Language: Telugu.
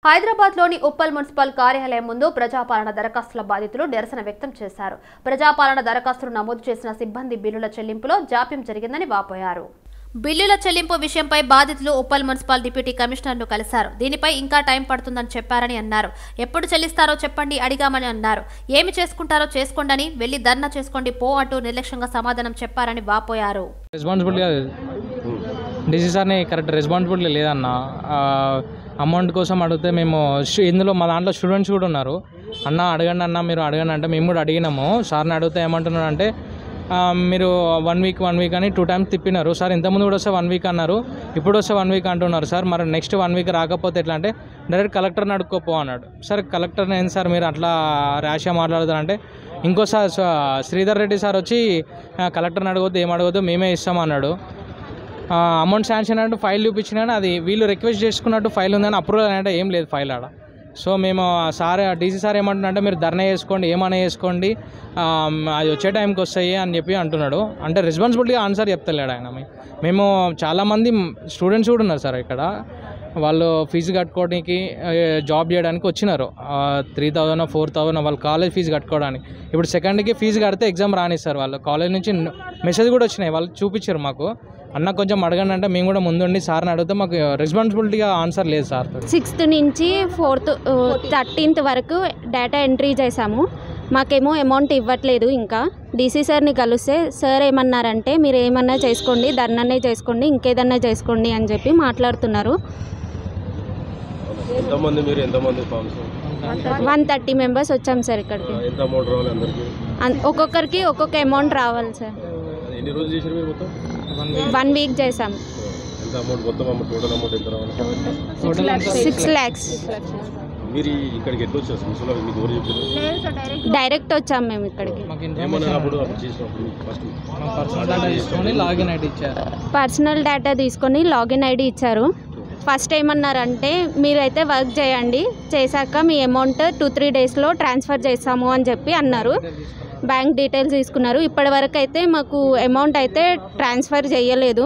హైదరాబాద్లోని ఉప్పల్ మున్సిపల్ కార్యాలయం ముందు ప్రజాపాలన దరఖాస్తుల బాధితులు నిరసన వ్యక్తం చేశారు. ప్రజాపాలన దరఖాస్తులు నమోదు చేసిన సిబ్బంది బిల్లుల చెల్లింపులో జాప్యం జరిగిందని వాపోయారు. బిల్లుల చెల్లింపు విషయంపై బాధితులు ఉప్పల్ మున్సిపల్ డిప్యూటీ కమిషనర్ను కలిశారు. దీనిపై ఇంకా టైం పడుతుందని చెప్పారని అన్నారు. ఎప్పుడు చెల్లిస్తారో చెప్పండి అడిగామని అన్నారు. ఏమి చేసుకుంటారో చేసుకోండి, వెళ్లి ధర్నా చేసుకోండి పో అంటూ నిర్లక్ష్యంగా సమాధానం చెప్పారని వాపోయారు. కరెక్ట్ రెస్పాన్సిబిలిటీ లేదన్న. అమౌంట్ కోసం అడిగితే మేము ఇందులో మా దాంట్లో స్టూడెంట్స్ కూడా ఉన్నారు. అన్న అడగండి అన్న, మీరు అడగండి అంటే మేము కూడా అడిగినాము. సార్ని అడిగితే ఏమంటున్నారు అంటే మీరు 1 వీక్ అని 2 టైమ్స్ తిప్పినారు సార్. ఇంతకుముందు కూడా వస్తే 1 వీక్ అన్నారు, ఇప్పుడు వస్తే 1 వీక్ అంటున్నారు సార్. మరి నెక్స్ట్ 1 వీక్ రాకపోతే ఎట్లా అంటే డైరెక్ట్ కలెక్టర్ని అడుక్కోపో అన్నాడు. సార్ కలెక్టర్ని ఏంటి సార్ మీరు అట్లా ర్యాష్గా మాట్లాడుతారంటే ఇంకోసారి శ్రీధర్ రెడ్డి సార్ వచ్చి కలెక్టర్ని అడగొద్దు, ఏం అడగొద్దు, మేమే ఇస్తామన్నాడు. అమౌంట్ శాంక్షన్ అంటే ఫైల్ చూపించినా అది వీళ్ళు రిక్వెస్ట్ చేసుకున్నట్టు ఫైల్ ఉందని అప్రూవల్ అంటే ఏం లేదు ఫైల్ ఆడ. సో మేము సార్ డీసీ సార్ ఏమంటున్నారంటే మీరు ధర్నా చేసుకోండి, ఏమైనా చేసుకోండి, అది వచ్చే టైంకి వస్తాయి అని చెప్పి అంటున్నాడు. అంటే రెస్పాన్సిబిలిటీగా ఆన్సర్ చెప్తలేడు ఆయన. మేము చాలామంది స్టూడెంట్స్ కూడా ఉన్నారు సార్ ఇక్కడ. వాళ్ళు ఫీజు కట్టుకోవడానికి జాబ్ చేయడానికి వచ్చినారు. 3,000 4,000 వాళ్ళ కాలేజ్ ఫీజు కట్టుకోవడానికి. ఇప్పుడు సెకండ్కి ఫీజు కడితే ఎగ్జామ్ రానిస్తారు వాళ్ళు. కాలేజ్ నుంచి మెసేజ్ కూడా వచ్చినాయి, వాళ్ళు చూపించారు మాకు. అన్న కొంచెం అడగండి అంటే మేము కూడా ముందుండి సార్ని అడిగితే మాకు రెస్పాన్సిబిలిటీగా ఆన్సర్ లేదు సార్. 6th నుంచి 13th వరకు డేటా ఎంట్రీ చేశాము. మాకేమో అమౌంట్ ఇవ్వట్లేదు. ఇంకా డీసీ సార్ని కలిస్తే సార్ ఏమన్నారంటే మీరు ఏమన్నా చేసుకోండి, ధర్నానే చేసుకోండి, ఇంకేదన్నా చేసుకోండి అని చెప్పి మాట్లాడుతున్నారు. 130 మెంబర్స్ వచ్చాం సార్ ఇక్కడికి. ఒక్కొక్కరికి ఒక్కొక్క అమౌంట్ రావాలి సార్. 1 వీక్ చేసాం. 6 lakhs. డైరెక్ట్ వచ్చాం మేము ఇక్కడికి. పర్సనల్ డేటా తీసుకొని లాగిన్ ఐడి ఇచ్చారు. ఫస్ట్ ఏమన్నారంటే మీరైతే వర్క్ చేయండి, చేశాక మీ అమౌంట్ 2-3 డేస్లో ట్రాన్స్ఫర్ చేస్తాము అని చెప్పి అన్నారు. బ్యాంక్ డీటెయిల్స్ తీసుకున్నారు. ఇప్పటి వరకు అయితే మాకు అమౌంట్ అయితే ట్రాన్స్ఫర్ చేయలేదు.